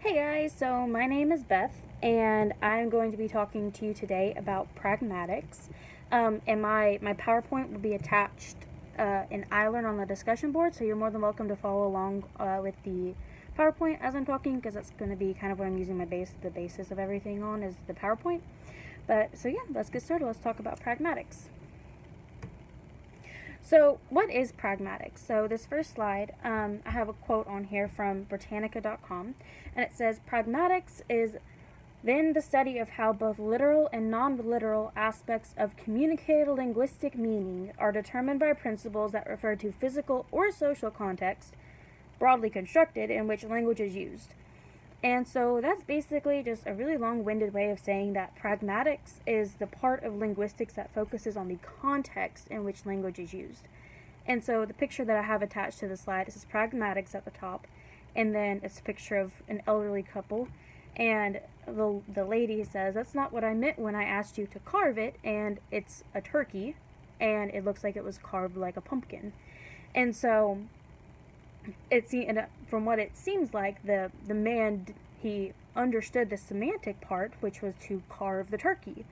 Hey guys, so my name is Beth, and I'm going to be talking to you today about pragmatics. And my PowerPoint will be attached in iLearn on the discussion board, so you're more than welcome to follow along with the PowerPoint as I'm talking, because that's going to be kind of what I'm using the basis of everything on is the PowerPoint. So yeah, let's get started. Let's talk about pragmatics. So, what is pragmatics? So, this first slide, I have a quote on here from Britannica.com, and it says, "Pragmatics is then the study of how both literal and non-literal aspects of communicated linguistic meaning are determined by principles that refer to physical or social context, broadly constructed, in which language is used." And so that's basically just a really long-winded way of saying that pragmatics is the part of linguistics that focuses on the context in which language is used. And so the picture that I have attached to the slide is pragmatics at the top, and then it's a picture of an elderly couple, and the lady says, "That's not what I meant when I asked you to carve it," and it's a turkey, and it looks like it was carved like a pumpkin. And so from what it seems like, the man, he understood the semantic part, which was to carve the turkey,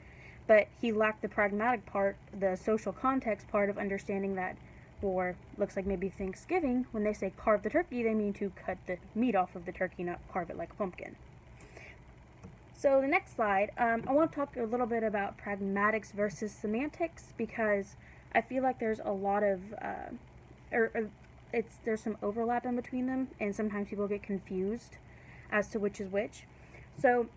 but he lacked the pragmatic part, the social context part of understanding that for, looks like maybe Thanksgiving, when they say carve the turkey, they mean to cut the meat off of the turkey, not carve it like a pumpkin. So the next slide, I want to talk a little bit about pragmatics versus semantics, because I feel like there's a lot of there's some overlap in between them, and sometimes people get confused as to which is which. So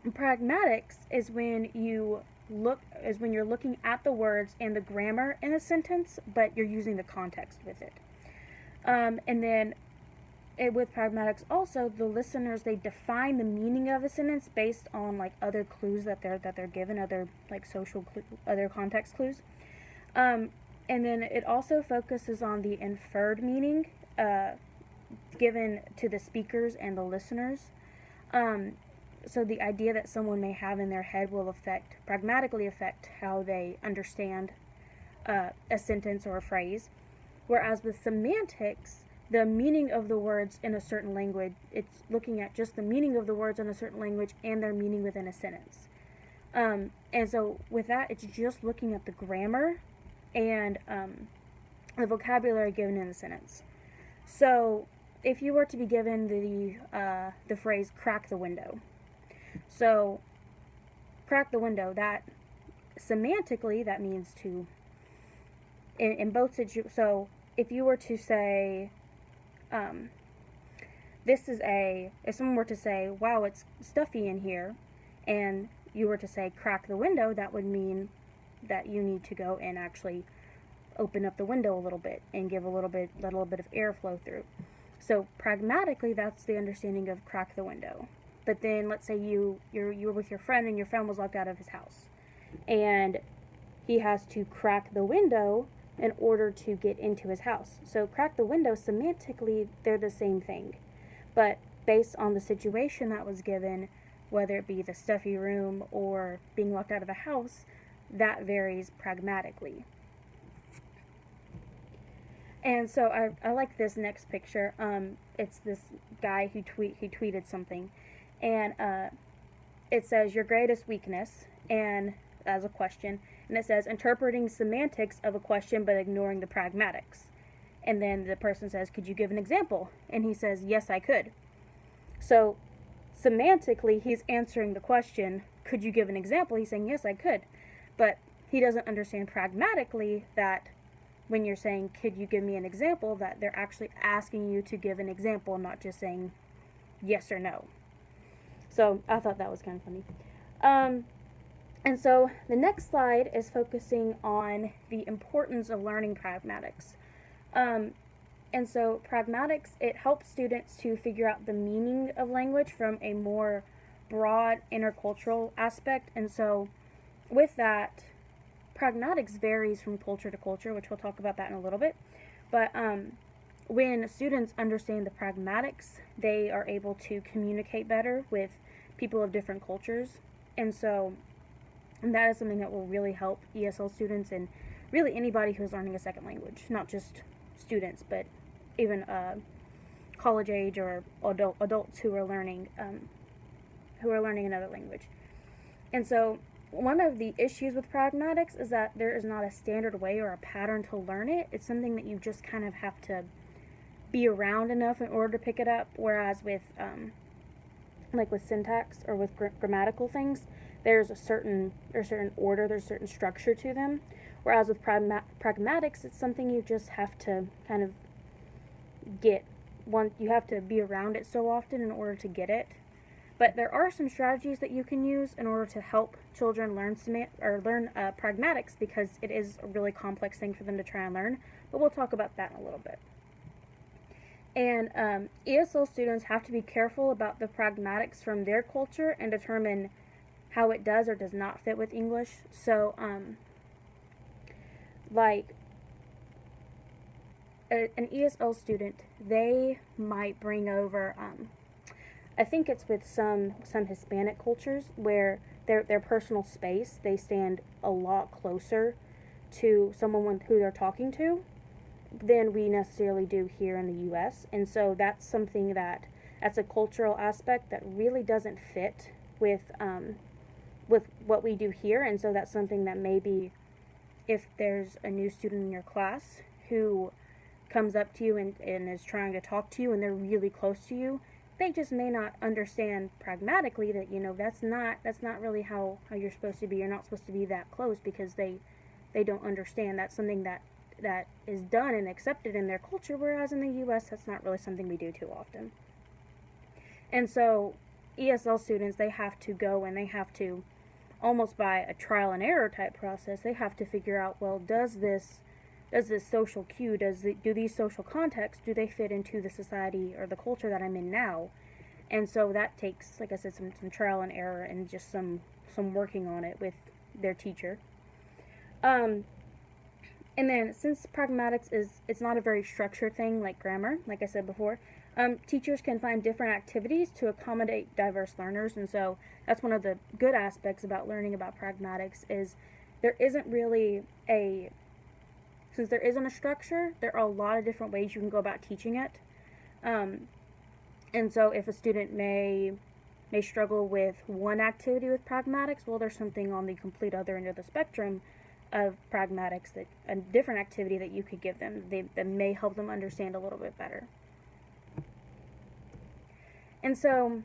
pragmatics is when you're looking at the words and the grammar in a sentence, but you're using the context with it. And then with pragmatics also, the listeners, they define the meaning of a sentence based on like other clues that they're given, other like other context clues. And then it also focuses on the inferred meaning given to the speakers and the listeners. So the idea that someone may have in their head will pragmatically affect how they understand a sentence or a phrase. Whereas with semantics, the meaning of the words in a certain language, it's looking at just the meaning of the words in a certain language and their meaning within a sentence. And so with that, it's just looking at the grammar and the vocabulary given in the sentence. So if you were to be given the phrase "crack the window," so crack the window, that semantically that means to in both situations. So if you were to say if someone were to say, "Wow, it's stuffy in here," and you were to say "crack the window," that would mean that you need to go and actually open up the window a little bit and give let a little bit of air flow through. So pragmatically, that's the understanding of crack the window. But then let's say you were with your friend and your friend was locked out of his house, and he has to crack the window in order to get into his house. So crack the window, semantically, they're the same thing, but based on the situation that was given, whether it be the stuffy room or being locked out of the house, that varies pragmatically. And so I like this next picture. It's this guy who tweeted something, and it says, "Your greatest weakness," and as a question, and it says, "Interpreting semantics of a question but ignoring the pragmatics." And then the person says, "Could you give an example?" And he says, "Yes, I could." So semantically, he's answering the question, "Could you give an example?" He's saying, "Yes, I could." But he doesn't understand pragmatically that when you're saying, "Could you give me an example?" that they're actually asking you to give an example, not just saying yes or no. So I thought that was kind of funny. And so the next slide is focusing on the importance of learning pragmatics. And so pragmatics, it helps students to figure out the meaning of language from a more broad intercultural aspect. And so with that, pragmatics varies from culture to culture, which we'll talk about that in a little bit. But when students understand the pragmatics, they are able to communicate better with people of different cultures. And so that is something that will really help ESL students and really anybody who's learning a second language, not just students, but even college age or adults who are learning another language. And so one of the issues with pragmatics is that there is not a standard way or a pattern to learn it. It's something that you just kind of have to be around enough in order to pick it up, whereas with like with syntax or with grammatical things, there's a certain order, there's a certain structure to them. Whereas with pragmatics, it's something you just have to kind of get. You have to be around it so often in order to get it. But there are some strategies that you can use in order to help children learn pragmatics, because it is a really complex thing for them to try and learn. But we'll talk about that in a little bit. And ESL students have to be careful about the pragmatics from their culture and determine how it does or does not fit with English. So, like an ESL student, they might bring over, I think it's with some Hispanic cultures where their personal space, they stand a lot closer to someone who they're talking to than we necessarily do here in the U.S. And so that's something that's a cultural aspect that really doesn't fit with what we do here. And so that's something that maybe if there's a new student in your class who comes up to you and is trying to talk to you and they're really close to you, they just may not understand pragmatically that, that's not really how you're supposed to be. You're not supposed to be that close, because they don't understand. That's something that is done and accepted in their culture, whereas in the U.S. that's not really something we do too often. And so ESL students, they have to go and they have to, almost by a trial and error type process, they have to figure out, well, does this social cue, do these social contexts, do they fit into the society or the culture that I'm in now? And so that takes, like I said, some trial and error and just some working on it with their teacher. And then, since pragmatics it's not a very structured thing like grammar, like I said before, teachers can find different activities to accommodate diverse learners. And so that's one of the good aspects about learning about pragmatics, is there isn't really since there isn't a structure, there are a lot of different ways you can go about teaching it. And so if a student may struggle with one activity with pragmatics, well, there's something on the complete other end of the spectrum of pragmatics, that a different activity that you could give them that may help them understand a little bit better. And so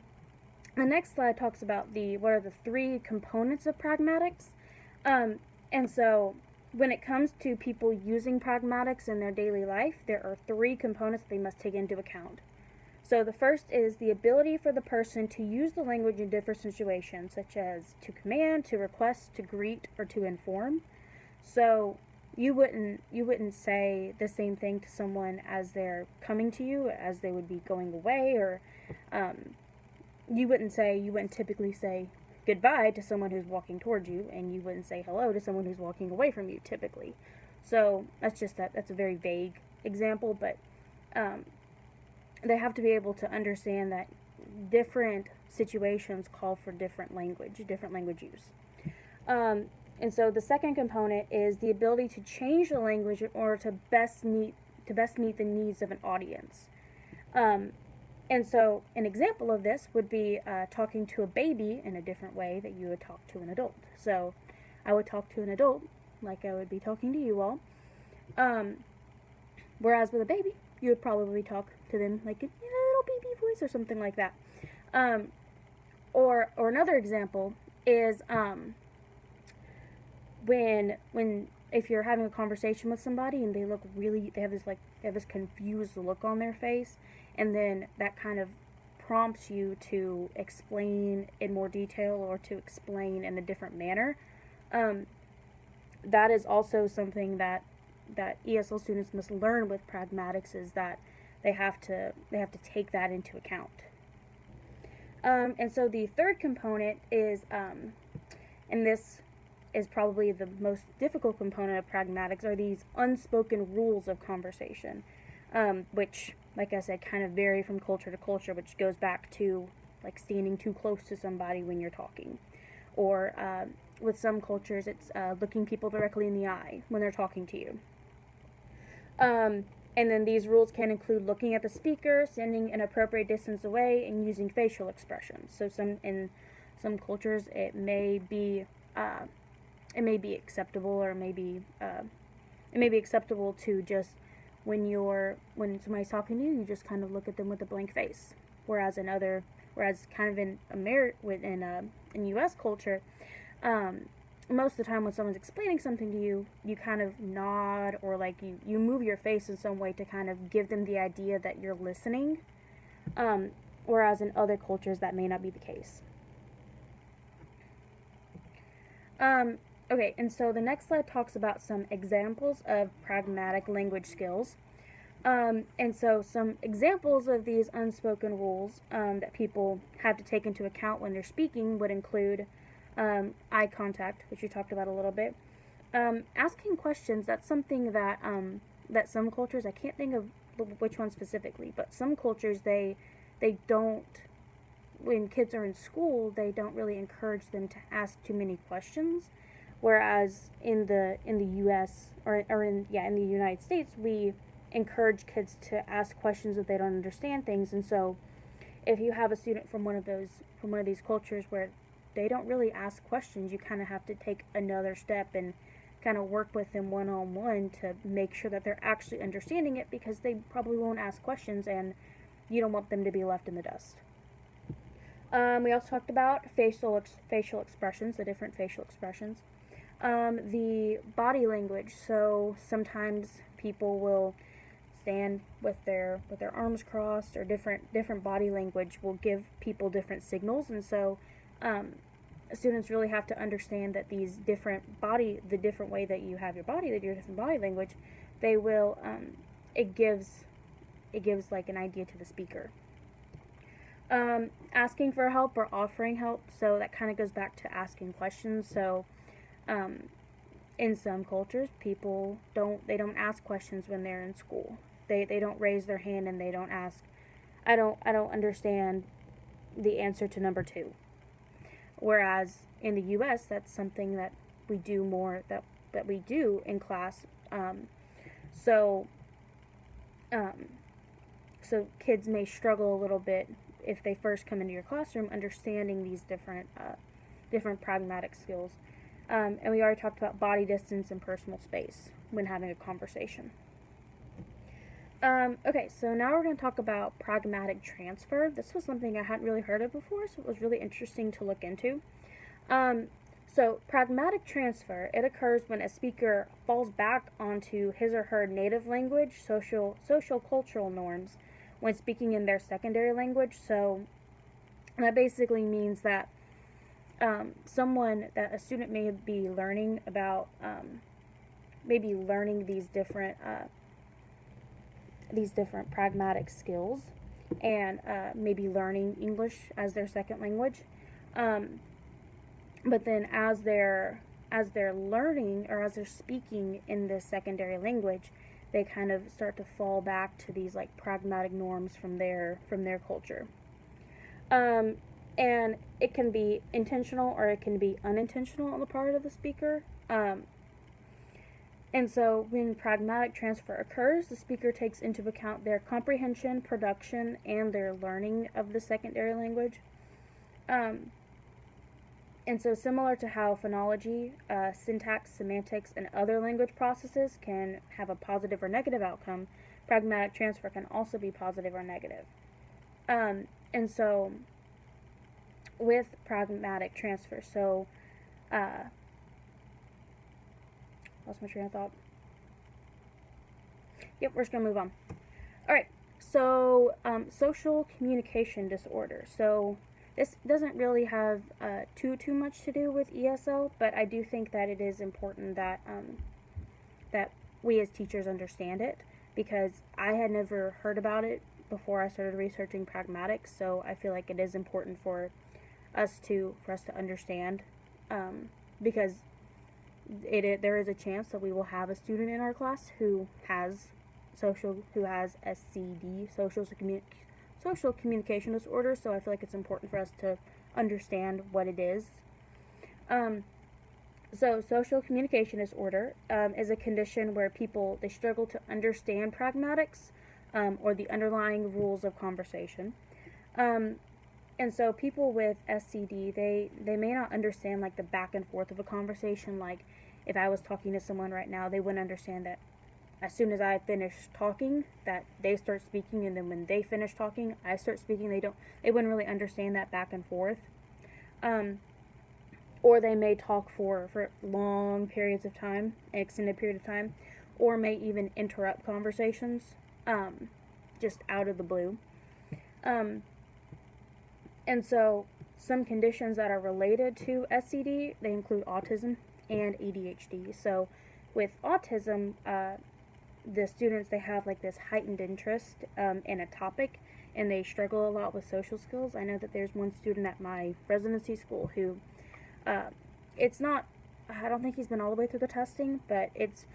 the next slide talks about what are the three components of pragmatics. And so when it comes to people using pragmatics in their daily life, there are three components they must take into account. So the first is the ability for the person to use the language in different situations, such as to command, to request, to greet, or to inform. So you wouldn't say the same thing to someone as they're coming to you as they would be going away, or you wouldn't typically say goodbye to someone who's walking towards you, and you wouldn't say hello to someone who's walking away from you typically. So that's a very vague example, but they have to be able to understand that different situations call for different language use. And so the second component is the ability to change the language in order to best meet the needs of an audience. And so an example of this would be talking to a baby in a different way that you would talk to an adult. So I would talk to an adult like I would be talking to you all. Whereas with a baby, you would probably talk to them like in a little baby voice or something like that. Or another example is when if you're having a conversation with somebody and they have this confused look on their face, and then that kind of prompts you to explain in more detail or to explain in a different manner, that is also something that ESL students must learn with pragmatics, is that they have to take that into account. And so the third component is, and this is probably the most difficult component of pragmatics, are these unspoken rules of conversation, which, like I said, kind of vary from culture to culture, which goes back to like standing too close to somebody when you're talking, or with some cultures it's looking people directly in the eye when they're talking to you. And And then these rules can include looking at the speaker, standing an appropriate distance away, and using facial expressions. So in some cultures it may be acceptable, or it may be acceptable to just when somebody's talking to you, you just kind of look at them with a blank face. Whereas kind of in U.S. culture, most of the time when someone's explaining something to you, you kind of nod, or like you move your face in some way to kind of give them the idea that you're listening. Whereas in other cultures, that may not be the case. Okay, and so the next slide talks about some examples of pragmatic language skills. And so some examples of these unspoken rules that people have to take into account when they're speaking would include eye contact, which we talked about a little bit. Asking questions, that's something that some cultures, I can't think of which one specifically, but some cultures, they don't, when kids are in school, they don't really encourage them to ask too many questions. Whereas in the U.S. or in the United States, we encourage kids to ask questions if they don't understand things. And so if you have a student from one of these cultures where they don't really ask questions, you kind of have to take another step and kind of work with them one-on-one to make sure that they're actually understanding it, because they probably won't ask questions and you don't want them to be left in the dust. We also talked about facial expressions, the different facial expressions. The body language. So sometimes people will stand with their arms crossed, or different body language will give people different signals. And so students really have to understand that the different way that you have your different body language, they will it gives like an idea to the speaker. Asking for help or offering help. So that kind of goes back to asking questions. So in some cultures, people don't ask questions when they're in school. They don't raise their hand and they don't ask, I don't understand the answer to number 2. Whereas in the U.S., that's something that we do more, that we do in class. So kids may struggle a little bit if they first come into your classroom understanding these different pragmatic skills. And we already talked about body distance and personal space when having a conversation. Okay, so now we're going to talk about pragmatic transfer. This was something I hadn't really heard of before, so it was really interesting to look into. So pragmatic transfer, it occurs when a speaker falls back onto his or her native language, social cultural norms, when speaking in their secondary language. So that basically means that a student may be learning about, these different pragmatic skills, and maybe learning English as their second language. But then as they're learning, or as they're speaking in this secondary language, they kind of start to fall back to these like pragmatic norms from their culture. And it can be intentional or it can be unintentional on the part of the speaker. And so when pragmatic transfer occurs, the speaker takes into account their comprehension, production, and their learning of the secondary language. And so similar to how phonology, syntax, semantics, and other language processes can have a positive or negative outcome, pragmatic transfer can also be positive or negative. And so with pragmatic transfer, so lost my train of thought. Yep, we're just gonna move on. All right, so social communication disorder. So this doesn't really have too much to do with ESL, but I do think that it is important that that we as teachers understand it, because I had never heard about it before I started researching pragmatics. So I feel like it is important for us to understand, because there is a chance that we will have a student in our class who has SCD, social communication disorder. So I feel like it's important for us to understand what it is. So, social communication disorder is a condition where people they struggle to understand pragmatics or the underlying rules of conversation. Um, and so, people with SCD they may not understand like the back and forth of a conversation. Like, if I was talking to someone right now, they wouldn't understand that as soon as I finish talking, that they start speaking, and then when they finish talking, I start speaking. They wouldn't really understand that back and forth. Um, or they may talk for long periods of time, an extended period of time, or may even interrupt conversations just out of the blue. Um, and so, some conditions that are related to SCD they include autism and ADHD. So, with autism, the students they have like this heightened interest in a topic, and they struggle a lot with social skills. I know that there's one student at my residency school who uh, it's not. I don't think he's been all the way through the testing, but it's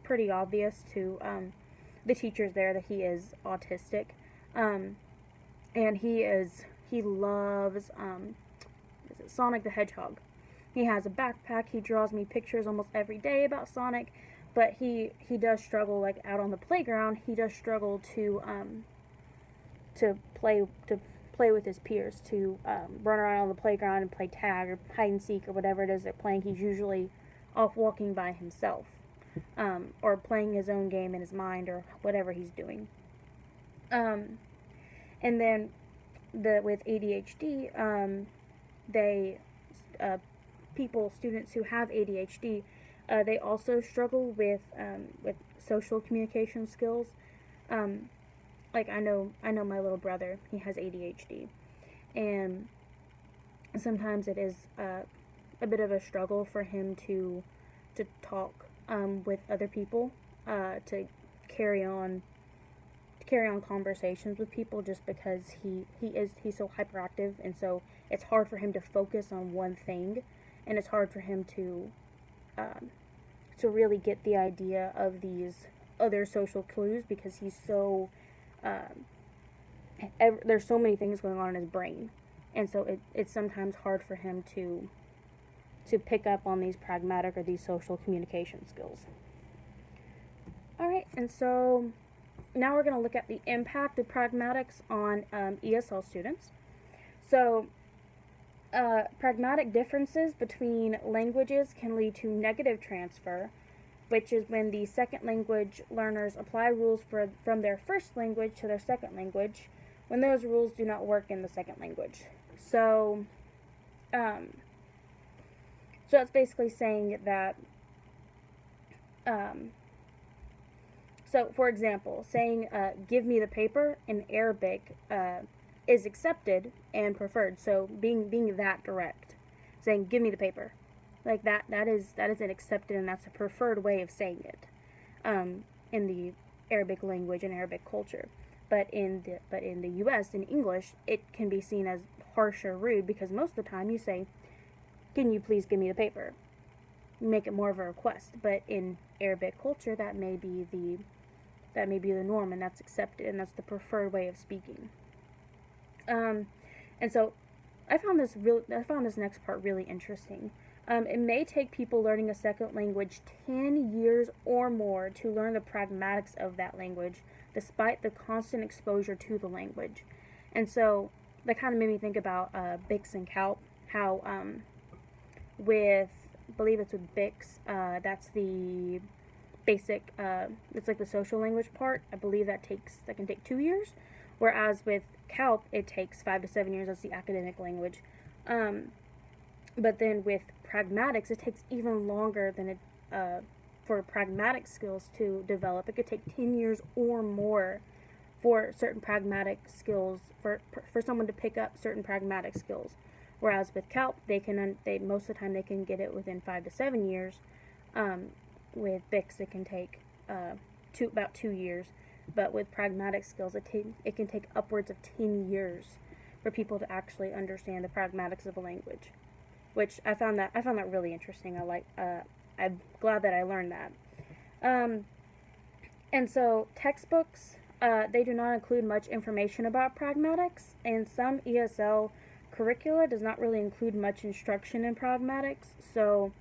pretty obvious to the teachers there that he is autistic, um, and he loves is it Sonic the Hedgehog. He has a backpack. He draws me pictures almost every day about Sonic, but he does struggle like out on the playground. He does struggle to play with his peers, to run around on the playground and play tag or hide and seek or whatever it is they're playing. He's usually off walking by himself, or playing his own game in his mind or whatever he's doing. Um, and then with ADHD, they students who have ADHD, they also struggle with social communication skills. Um, like I know my little brother, he has ADHD, and sometimes it is a bit of a struggle for him to talk with other people, to carry on conversations with people, just because he's so hyperactive, and so it's hard for him to focus on one thing, and it's hard for him to really get the idea of these other social clues, because he's so there's so many things going on in his brain, and so it's sometimes hard for him to pick up on these pragmatic or these social communication skills. All right, and so now we're going to look at the impact of pragmatics on ESL students. So, pragmatic differences between languages can lead to negative transfer, which is when the second language learners apply rules from their first language to their second language, when those rules do not work in the second language. So, so that's basically saying that, so for example, saying give me the paper in Arabic is accepted and preferred. So being that direct, saying give me the paper, like that is an accepted and that's a preferred way of saying it in the Arabic language and Arabic culture. But in the U.S. in English, it can be seen as harsh or rude, because most of the time you say, can you please give me the paper? Make it more of a request. But in Arabic culture, that may be the norm, and that's accepted, and that's the preferred way of speaking. And so I found this next part really interesting. It may take people learning a second language 10 years or more to learn the pragmatics of that language, despite the constant exposure to the language. And so that kind of made me think about Bix and Calp, how I believe it's with Bix, that's the basic, it's like the social language part. I believe that can take 2 years, whereas with Calp it takes 5 to 7 years. That's the academic language. But then with pragmatics, it takes even longer than it for pragmatic skills to develop. It could take 10 years or more for certain pragmatic skills, for someone to pick up certain pragmatic skills. Whereas with Calp, they most of the time they can get it within 5 to 7 years. With Bix, it can take about 2 years. But with pragmatic skills, it can take upwards of 10 years for people to actually understand the pragmatics of a language, which I found that really interesting. I'm glad that I learned that. And so textbooks, they do not include much information about pragmatics, and some ESL curricula does not really include much instruction in pragmatics. So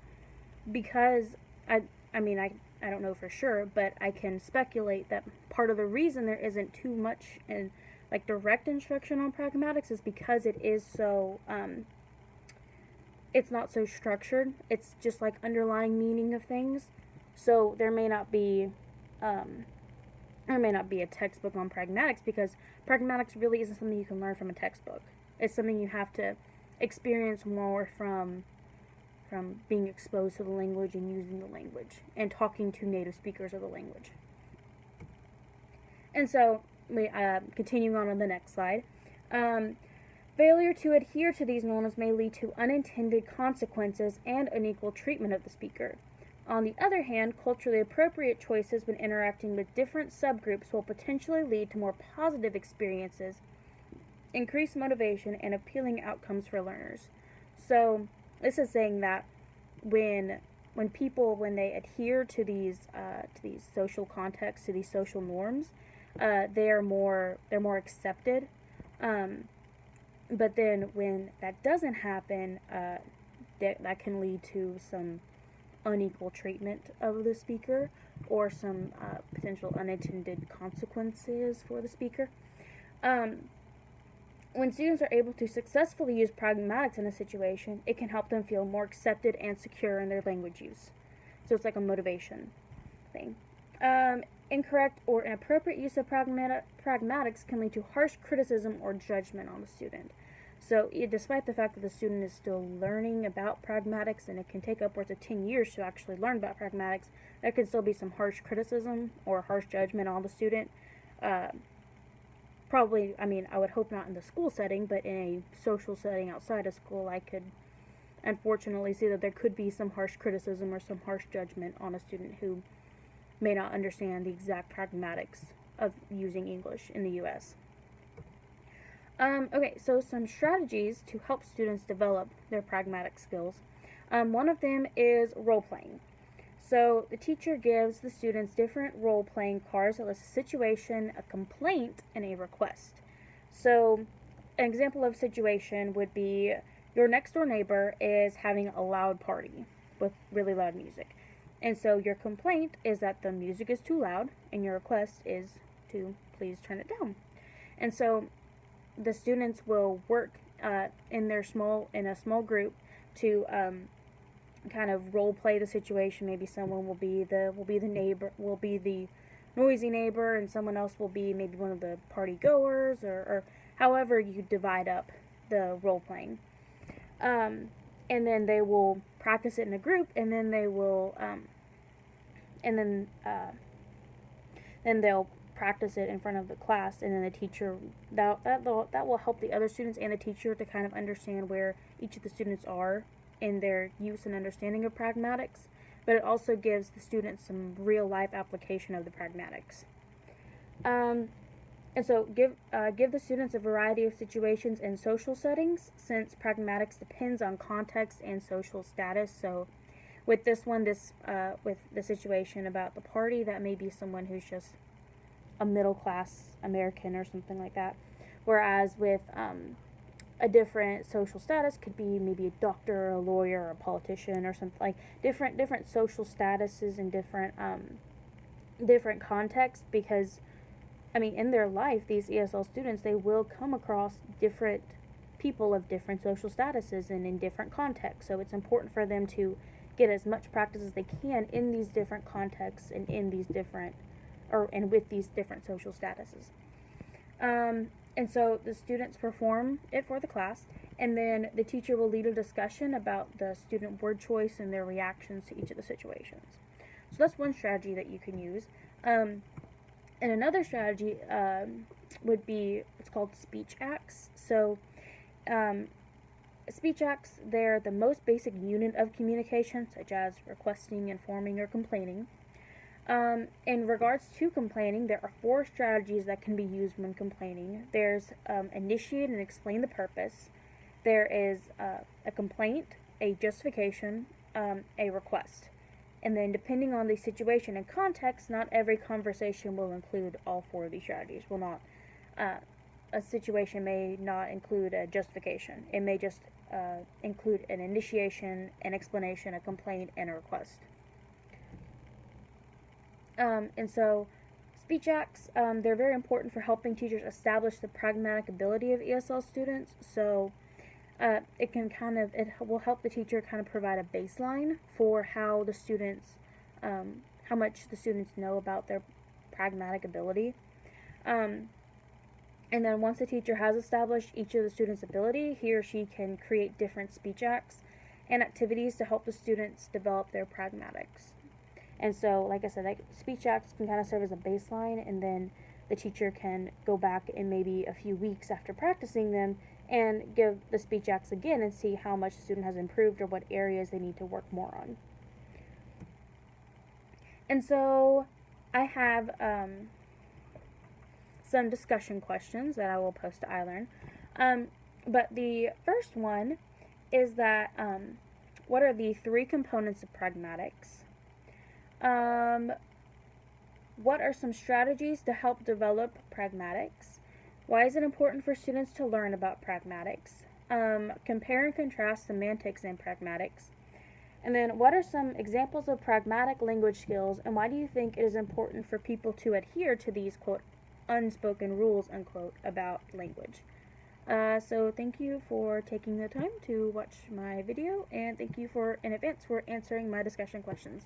because I don't know for sure, but I can speculate that part of the reason there isn't too much in like direct instruction on pragmatics is because it is so it's not so structured. It's just like underlying meaning of things. So there may not be a textbook on pragmatics because pragmatics really isn't something you can learn from a textbook. It's something you have to experience more from being exposed to the language and using the language and talking to native speakers of the language. And so, continuing on the next slide, failure to adhere to these norms may lead to unintended consequences and unequal treatment of the speaker. On the other hand, culturally appropriate choices when interacting with different subgroups will potentially lead to more positive experiences, increased motivation, and appealing outcomes for learners. So, this is saying that when they adhere to these social contexts, to these social norms, they're more accepted. But then when that doesn't happen, that can lead to some unequal treatment of the speaker or some potential unintended consequences for the speaker. When students are able to successfully use pragmatics in a situation, it can help them feel more accepted and secure in their language use. So it's like a motivation thing. Incorrect or inappropriate use of pragmatics can lead to harsh criticism or judgment on the student. So despite the fact that the student is still learning about pragmatics, and it can take upwards of 10 years to actually learn about pragmatics, there can still be some harsh criticism or harsh judgment on the student. Probably, I would hope not in the school setting, but in a social setting outside of school, I could unfortunately see that there could be some harsh criticism or some harsh judgment on a student who may not understand the exact pragmatics of using English in the U.S. Okay, so some strategies to help students develop their pragmatic skills. One of them is role-playing. So the teacher gives the students different role-playing cards that list a situation, a complaint, and a request. So an example of a situation would be your next door neighbor is having a loud party with really loud music. And so your complaint is that the music is too loud, and your request is to please turn it down. And so the students will work in a small group to kind of role play the situation. Maybe someone will be the noisy neighbor, and someone else will be maybe one of the party goers, or however you divide up the role playing. And then they will practice it in a group, and then they will then they'll practice it in front of the class, and then the teacher that will help the other students and the teacher to kind of understand where each of the students are in their use and understanding of pragmatics, but it also gives the students some real life application of the pragmatics. And so give the students a variety of situations and social settings, since pragmatics depends on context and social status. So with this one, with the situation about the party, that may be someone who's just a middle class American or something like that. Whereas with a different social status could be maybe a doctor, a lawyer, or a politician, or something like different social statuses and different contexts, because in their life, these ESL students, they will come across different people of different social statuses and in different contexts. So it's important for them to get as much practice as they can in these different contexts and with these different social statuses. And so the students perform it for the class, and then the teacher will lead a discussion about the student word choice and their reactions to each of the situations. So that's one strategy that you can use. And another strategy would be, it's called speech acts. So speech acts, they're the most basic unit of communication, such as requesting, informing, or complaining. In regards to complaining, there are 4 strategies that can be used when complaining. There's initiate and explain the purpose. There is a complaint, a justification, a request. And then depending on the situation and context, not every conversation will include all 4 of these strategies. Will not a situation may not include a justification. It may just include an initiation, an explanation, a complaint, and a request. And so speech acts, they're very important for helping teachers establish the pragmatic ability of ESL students. So it will help the teacher kind of provide a baseline for how the students, how much the students know about their pragmatic ability. And then once the teacher has established each of the students' ability, he or she can create different speech acts and activities to help the students develop their pragmatics. And so, like I said, like, speech acts can kind of serve as a baseline, and then the teacher can go back in maybe a few weeks after practicing them and give the speech acts again and see how much the student has improved or what areas they need to work more on. And so I have some discussion questions that I will post to iLearn. But the first one is that what are the 3 components of pragmatics? What are some strategies to help develop pragmatics? Why is it important for students to learn about pragmatics? Compare and contrast semantics and pragmatics. And then, what are some examples of pragmatic language skills, and why do you think it is important for people to adhere to these, quote, unspoken rules, unquote, about language? So thank you for taking the time to watch my video, and thank you in advance for answering my discussion questions.